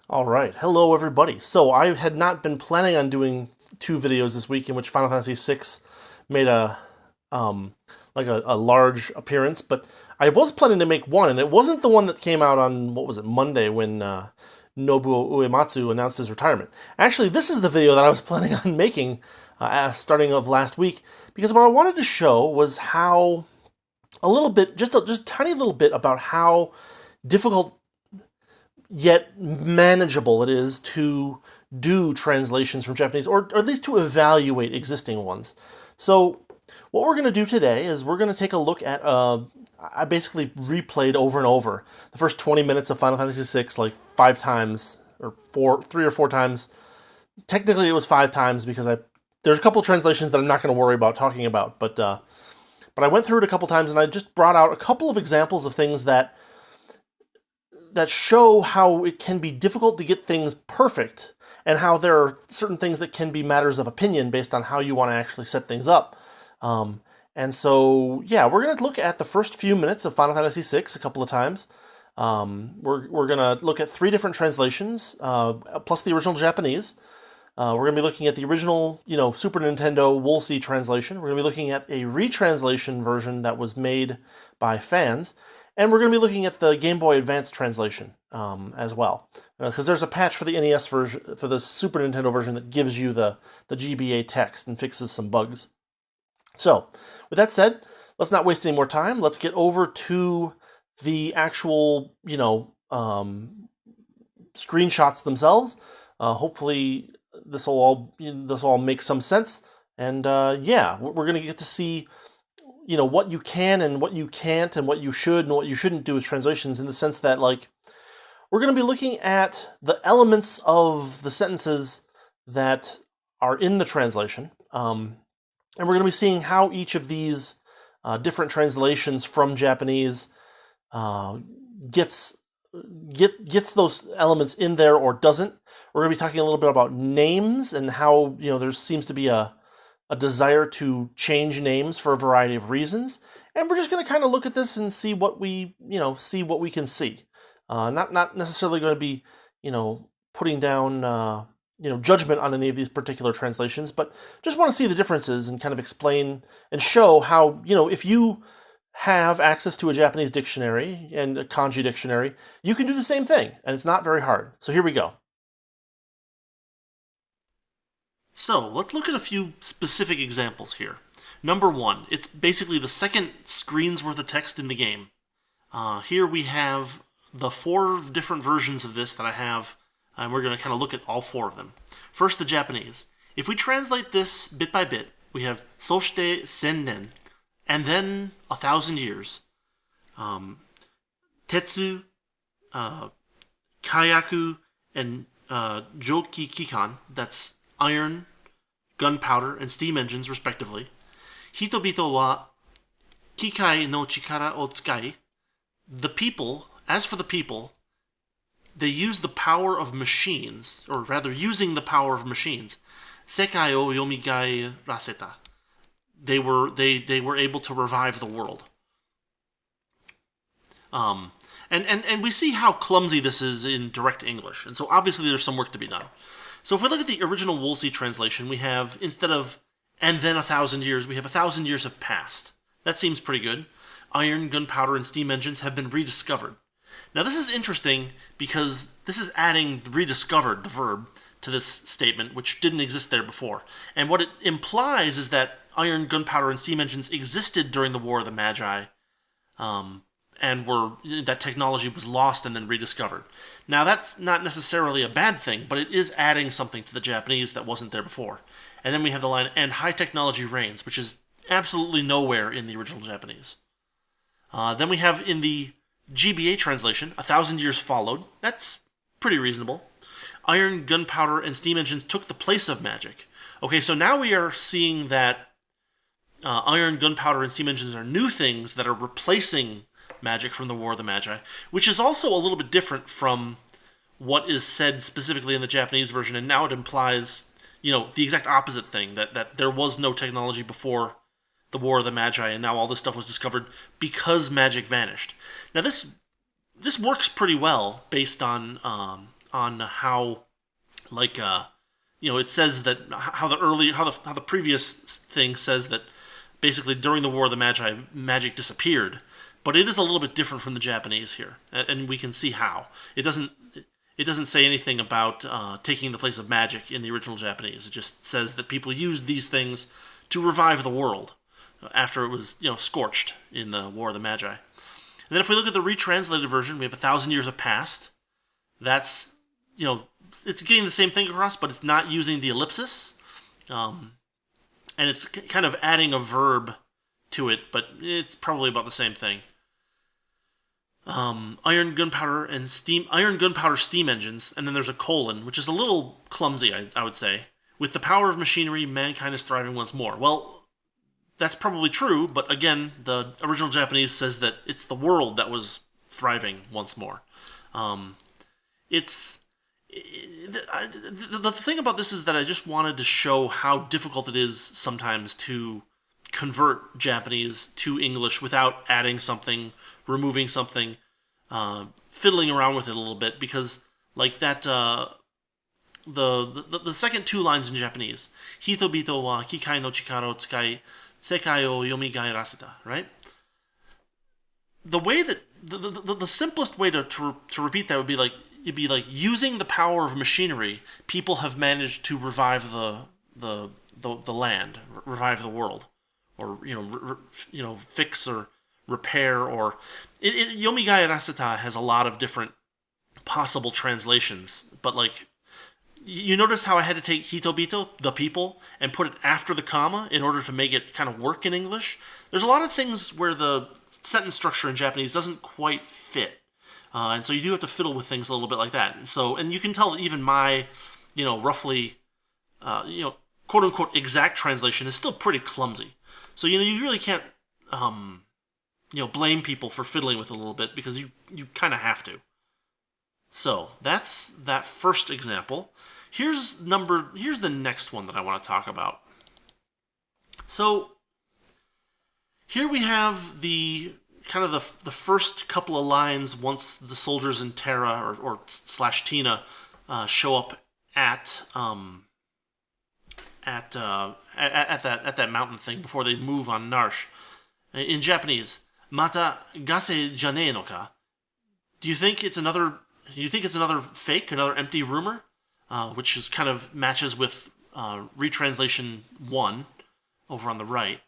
All right, hello everybody. So I had not been planning on doing two videos this week in which Final Fantasy VI made um, a large appearance, but I was planning to make one, and it wasn't the one that came out on what was it Monday when Nobuo Uematsu announced his retirement. Actually, this is the video that I was planning on making starting of last week because what I wanted to show was how a little bit, just a tiny little bit about how difficult yet manageable it is to do translations from Japanese, or at least to evaluate existing ones. So what we're going to do today is we're going to take a look at, I basically replayed over and over the first 20 minutes of Final Fantasy VI like 5 times, or 3 or 4 times. Technically it was 5 times because there's a couple translations that I'm not going to worry about talking about, but I went through it a couple times and I just brought out a couple of examples of things that show how it can be difficult to get things perfect and how there are certain things that can be matters of opinion based on how you want to actually set things up. And so, yeah, we're going to look at the first few minutes of Final Fantasy VI a couple of times. We're going to look at 3 different translations, plus the original Japanese. We're going to be looking at the original, Super Nintendo Woolsey translation. We're going to be looking at a retranslation version that was made by fans. And we're going to be looking at the Game Boy Advance translation as well, because there's a patch for the NES version, for the Super Nintendo version, that gives you the GBA text and fixes some bugs. So, with that said, let's not waste any more time. Let's get over to the actual, screenshots themselves. Hopefully, this will all make some sense. And yeah, we're going to get to see what you can and what you can't and what you should and what you shouldn't do with translations, in the sense that, we're going to be looking at the elements of the sentences that are in the translation, and we're going to be seeing how each of these different translations from Japanese gets those elements in there or doesn't. We're going to be talking a little bit about names and how there seems to be a desire to change names for a variety of reasons, and we're just going to kind of look at this and see what we can see. Not necessarily going to be, putting down, judgment on any of these particular translations, but just want to see the differences and kind of explain and show how, if you have access to a Japanese dictionary and a kanji dictionary, you can do the same thing, and it's not very hard. So here we go. So, let's look at a few specific examples here. Number 1, it's basically the second screen's worth of text in the game. Here we have the 4 different versions of this that I have, and we're going to kind of look at all 4 of them. First, the Japanese. If we translate this bit by bit, we have "soshite sennen," and then 1,000 years. Tetsu, kayaku, and joki kikan, that's iron, gunpowder, and steam engines, respectively. Hitobito wa kikai no chikara o tsukai. The people, as for the people, they use the power of machines, or rather, using the power of machines. Sekai o yomigai raseta. They were able to revive the world. And we see how clumsy this is in direct English, and so obviously there's some work to be done. So if we look at the original Woolsey translation, we have, instead of "and then 1,000 years," we have "1,000 years have passed." That seems pretty good. Iron, gunpowder, and steam engines have been rediscovered. Now this is interesting because this is adding "rediscovered," the verb, to this statement, which didn't exist there before. And what it implies is that iron, gunpowder, and steam engines existed during the War of the Magi, and that technology was lost and then rediscovered. Now, that's not necessarily a bad thing, but it is adding something to the Japanese that wasn't there before. And then we have the line, "and high technology reigns," which is absolutely nowhere in the original Japanese. Then we have, in the GBA translation, "1,000 years followed." That's pretty reasonable. Iron, gunpowder, and steam engines took the place of magic. Okay, so now we are seeing that iron, gunpowder, and steam engines are new things that are replacing magic from the War of the Magi, which is also a little bit different from what is said specifically in the Japanese version, and now it implies, the exact opposite thing, that there was no technology before the War of the Magi, and now all this stuff was discovered because magic vanished. Now this works pretty well based on on how, like, it says that how the previous thing says that basically during the War of the Magi, magic disappeared, but it is a little bit different from the Japanese here, and we can see how. It doesn't say anything about taking the place of magic in the original Japanese. It just says that people used these things to revive the world after it was, scorched in the War of the Magi. And then if we look at the retranslated version, we have 1,000 years have passed. That's, it's getting the same thing across, but it's not using the ellipsis. And it's kind of adding a verb to it, but it's probably about the same thing. Iron gunpowder steam engines, and then there's a colon, which is a little clumsy, I would say. With the power of machinery, mankind is thriving once more. Well, that's probably true, but again, the original Japanese says that it's the world that was thriving once more. The thing about this is that I just wanted to show how difficult it is sometimes to convert Japanese to English without adding something, removing something, fiddling around with it a little bit, because like that, the second two lines in Japanese, Hitobito wa kikai no chikara o tsukai sekai o yomigaeraseta, right? The way that the simplest way to repeat that would be like, it'd be like, using the power of machinery, people have managed to revive the land, revive the world, or fix or repair, or Yomigai Rasata has a lot of different possible translations, but like, you notice how I had to take Hitobito, the people, and put it after the comma in order to make it kind of work in English. There's a lot of things where the sentence structure in Japanese doesn't quite fit. And so you do have to fiddle with things a little bit like that. And you can tell that even my, roughly, quote unquote exact translation is still pretty clumsy. So, you really can't, blame people for fiddling with it a little bit, because you kind of have to. So that's that first example. Here's the next one that I want to talk about. So here we have the first couple of lines once the soldiers in Terra or / Tina show up at that mountain thing before they move on Narsh. In Japanese, Mata gase janee no ka? Do you think it's another fake, another empty rumor? Which is kind of matches with retranslation 1 over on the right.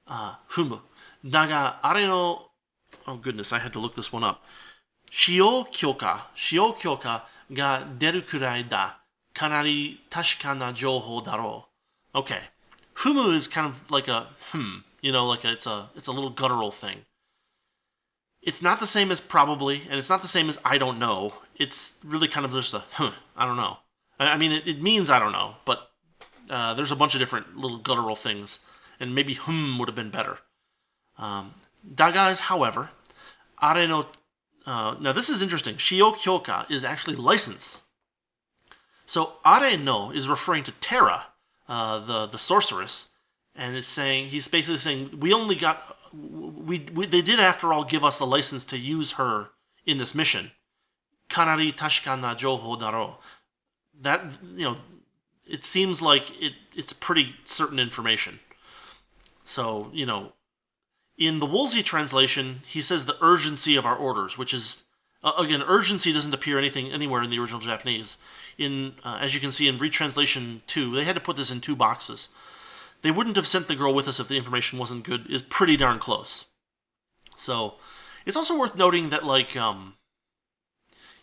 Humu. Daga are no... Oh goodness, I had to look this one up. Shio kyoka ga deru kurai da. Kanari tashika na jouhou daro. Okay. Humu is kind of like a it's a little guttural thing. It's not the same as probably, and it's not the same as I don't know. It's really kind of just a, I don't know. I mean, it means I don't know, but there's a bunch of different little guttural things, and maybe would have been better. Daga is, however, are no... now this is interesting. Shio kyoka is actually license. So are no is referring to Terra, the sorceress, and he's basically saying, we only got... they did, after all, give us a license to use her in this mission. Kanari tashika na jouhou daro. That, it seems like it's pretty certain information. So, in the Woolsey translation, he says the urgency of our orders, which is, again, urgency doesn't appear anywhere in the original Japanese. As you can see in retranslation 2, they had to put this in 2 boxes. They wouldn't have sent the girl with us if the information wasn't good, is pretty darn close. So, it's also worth noting that, like,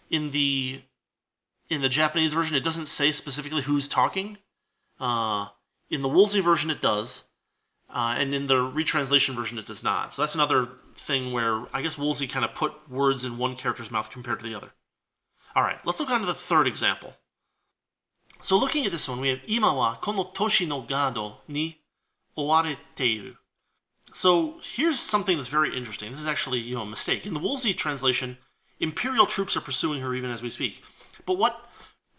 in the Japanese version, it doesn't say specifically who's talking. In the Woolsey version, it does. And in the retranslation version, it does not. So that's another thing where I guess Woolsey kind of put words in one character's mouth compared to the other. All right, let's look on to the third example. So looking at this one, we have Ima wa kono toshi no gado ni owareteiru. So here's something that's very interesting. This is actually, a mistake. In the Woolsey translation, Imperial troops are pursuing her even as we speak. But what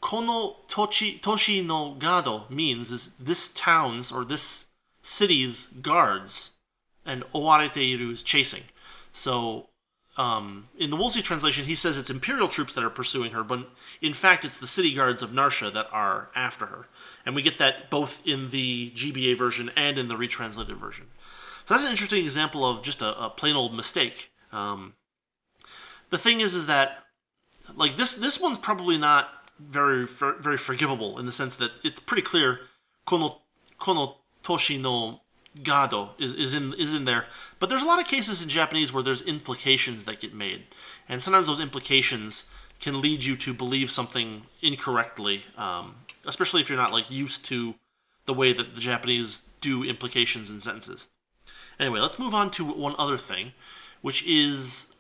kono toshi no gado means is this town's or this city's guards, and owareteiru is chasing. So in the Woolsey translation, he says it's Imperial troops that are pursuing her, but in fact it's the city guards of Narsha that are after her. And we get that both in the GBA version and in the retranslated version. So that's an interesting example of just a plain old mistake. The thing is that like this one's probably not very forgivable in the sense that it's pretty clear kono toshi no gado is in there, but there's a lot of cases in Japanese where there's implications that get made, and sometimes those implications can lead you to believe something incorrectly, especially if you're not like used to the way that the Japanese do implications in sentences. Anyway, let's move on to one other thing, which is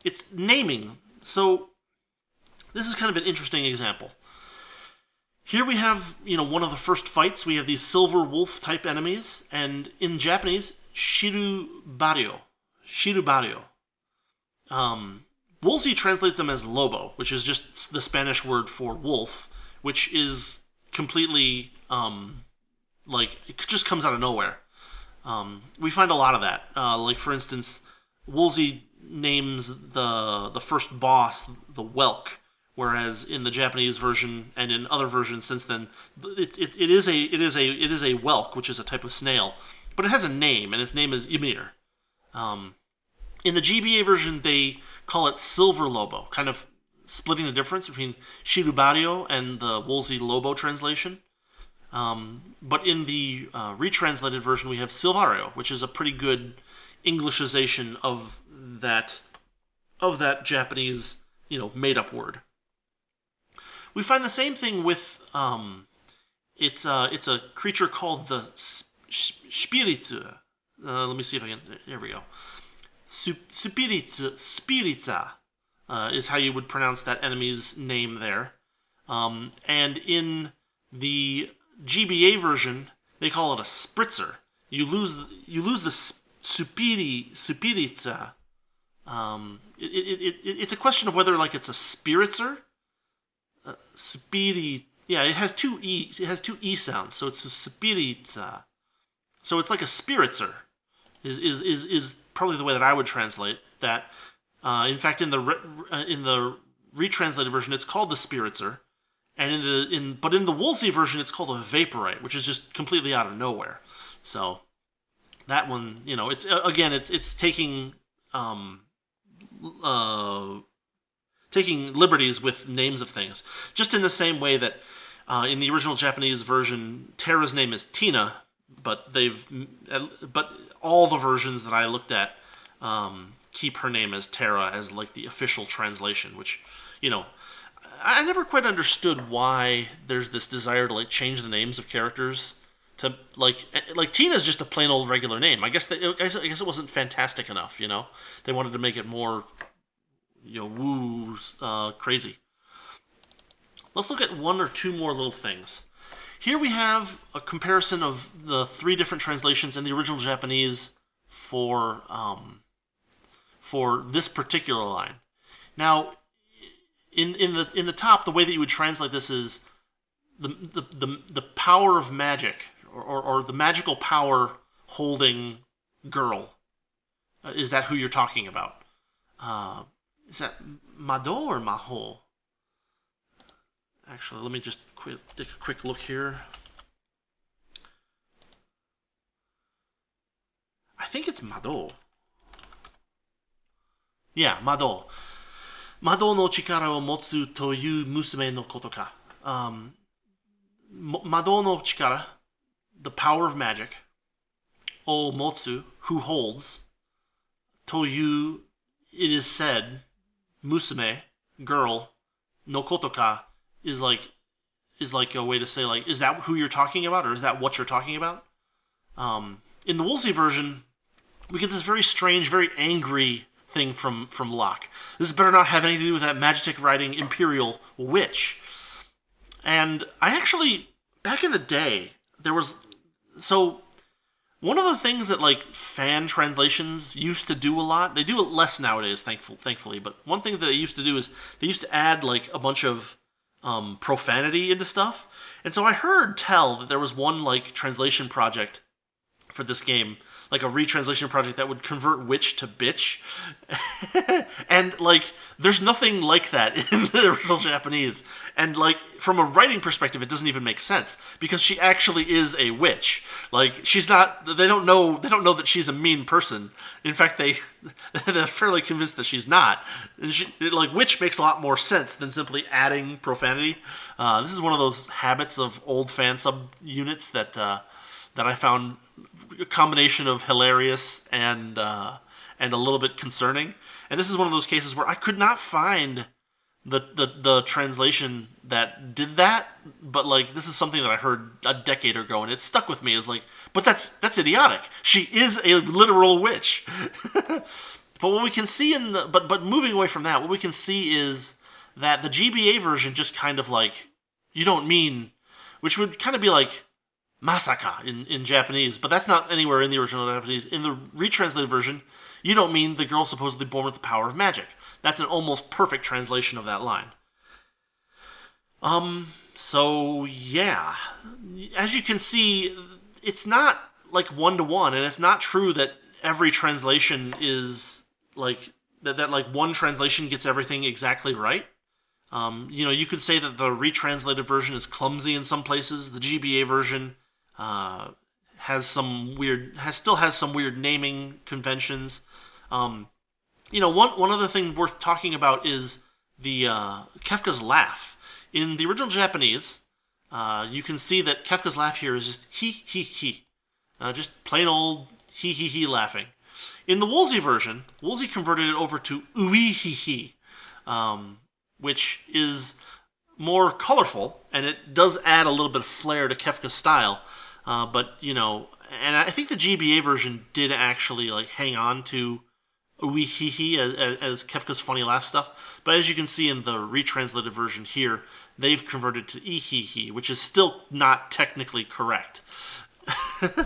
it's naming. So this is kind of an interesting example. Here we have, one of the first fights. We have these silver wolf type enemies, and in Japanese, shirubaryo. Woolsey translates them as lobo, which is just the Spanish word for wolf, which is completely, it just comes out of nowhere. We find a lot of that. Like, for instance, Woolsey names the first boss the Whelk, whereas in the Japanese version and in other versions since then, it is a whelk, which is a type of snail, but it has a name, and its name is Ymir. In the GBA version, they call it Silver Lobo, kind of splitting the difference between Shirubaryo and the Woolsey Lobo translation. But in the retranslated version, we have Silvario, which is a pretty good Englishization of that Japanese, made-up word. We find the same thing with it's a creature called the Spiritsu. Let me see if I can. There we go. Spiritsa is how you would pronounce that enemy's name there. And in the GBA version, they call it a Spritzer. You lose the Spiritsa. It's a question of whether it's a Spiritzer. It has two e sounds, so it's a Spiritza. So it's like a Spiritzer. Is probably the way that I would translate that. In fact, in the retranslated version, it's called the Spiritzer, and in the Woolsey version, it's called a Vaporite, which is just completely out of nowhere. So that one, it's taking taking liberties with names of things, just in the same way that in the original Japanese version, Terra's name is Tina, but all the versions that I looked at keep her name as Terra as like the official translation, which, I never quite understood why there's this desire to change the names of characters to like Tina's just a plain old regular name. I guess it wasn't fantastic enough, They wanted to make it more crazy. Let's look at one or two more little things. Here we have a comparison of the three different translations in the original Japanese for this particular line. Now, in the top, the way that you would translate this is the power of magic, or the magical power holding girl. Is that who you're talking about? Is that Mado or Maho? Actually, let me just take a quick look here. I think it's Mado. Yeah, Mado. Mado no chikara o motsu toyu musume no koto ka. Mado no chikara, the power of magic. O motsu, who holds. Toyu, it is said. Musume, girl. No koto ka is like a way to say is that who you're talking about, or is that what you're talking about? In the Woolsey version, we get this very strange, very angry thing from Locke. This better not have anything to do with that Magitek writing Imperial witch. And I actually, back in the day, one of the things that fan translations used to do a lot, they do it less nowadays, thankfully, but one thing that they used to do is they used to add a bunch of profanity into stuff. And so I heard tell that there was one translation project for this game, like a retranslation project that would convert witch to bitch, and like there's nothing like that in the original Japanese, and like from a writing perspective, it doesn't even make sense because she actually is a witch. Like she's not. They don't know that she's a mean person. In fact, they're fairly convinced that she's not. And like witch makes a lot more sense than simply adding profanity. This is one of those habits of old fan sub units that I found a combination of hilarious and a little bit concerning. And this is one of those cases where I could not find the translation that did that, but like this is something that I heard a decade ago, and it stuck with me as like, but that's idiotic. She is a literal witch. But what we can see but moving away from that, what we can see is that the GBA version just kind of like, you don't mean, which would kind of be like masaka in Japanese, but that's not anywhere in the original Japanese. In the retranslated version, you don't mean the girl supposedly born with the power of magic. That's an almost perfect translation of that line. So yeah, as you can see, it's not like one-to-one, and it's not true that every translation is like that like one translation gets everything exactly right. You could say that the retranslated version is clumsy in some places. The GBA version still has some weird naming conventions. One other thing worth talking about is the Kefka's laugh. In the original Japanese, you can see that Kefka's laugh here is just he, just plain old he laughing. In the Woolsey version, Woolsey converted it over to ui he, which is more colorful, and it does add a little bit of flair to Kefka's style. But and I think the GBA version did actually like hang on to ui he as Kefka's funny laugh stuff. But as you can see in the retranslated version here, they've converted to he, which is still not technically correct.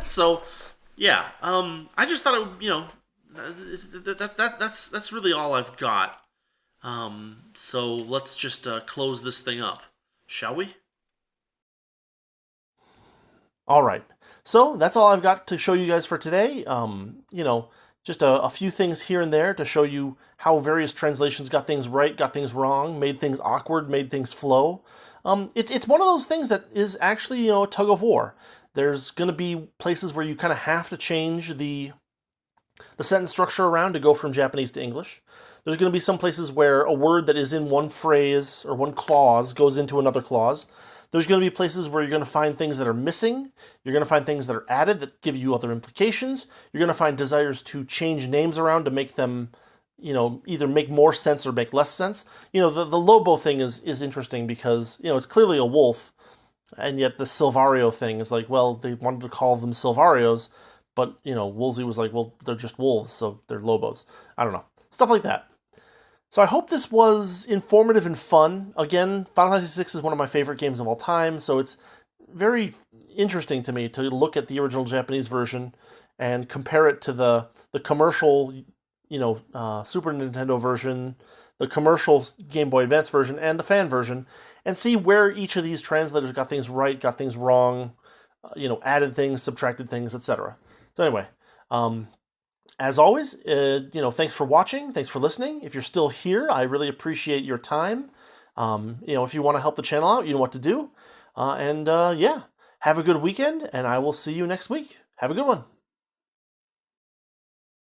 So yeah, I just thought that's really all I've got. So let's just close this thing up, shall we? All right. So that's all I've got to show you guys for today. Just a few things here and there to show you how various translations got things right, got things wrong, made things awkward, made things flow. It's one of those things that is actually, a tug of war. There's going to be places where you kind of have to change the sentence structure around to go from Japanese to English. There's going to be some places where a word that is in one phrase or one clause goes into another clause. There's going to be places where you're going to find things that are missing. You're going to find things that are added that give you other implications. You're going to find desires to change names around to make them, either make more sense or make less sense. The Lobo thing is interesting because, it's clearly a wolf, and yet the Silvario thing is like, well, they wanted to call them Silvarios, but, Woolsey was like, well, they're just wolves, so they're Lobos. I don't know. Stuff like that. So I hope this was informative and fun. Again, Final Fantasy VI is one of my favorite games of all time, so it's very interesting to me to look at the original Japanese version and compare it to the commercial, Super Nintendo version, the commercial Game Boy Advance version, and the fan version, and see where each of these translators got things right, got things wrong, added things, subtracted things, etc. So anyway, as always, thanks for watching, thanks for listening. If you're still here, I really appreciate your time. If you want to help the channel out, you know what to do. Have a good weekend, and I will see you next week. Have a good one.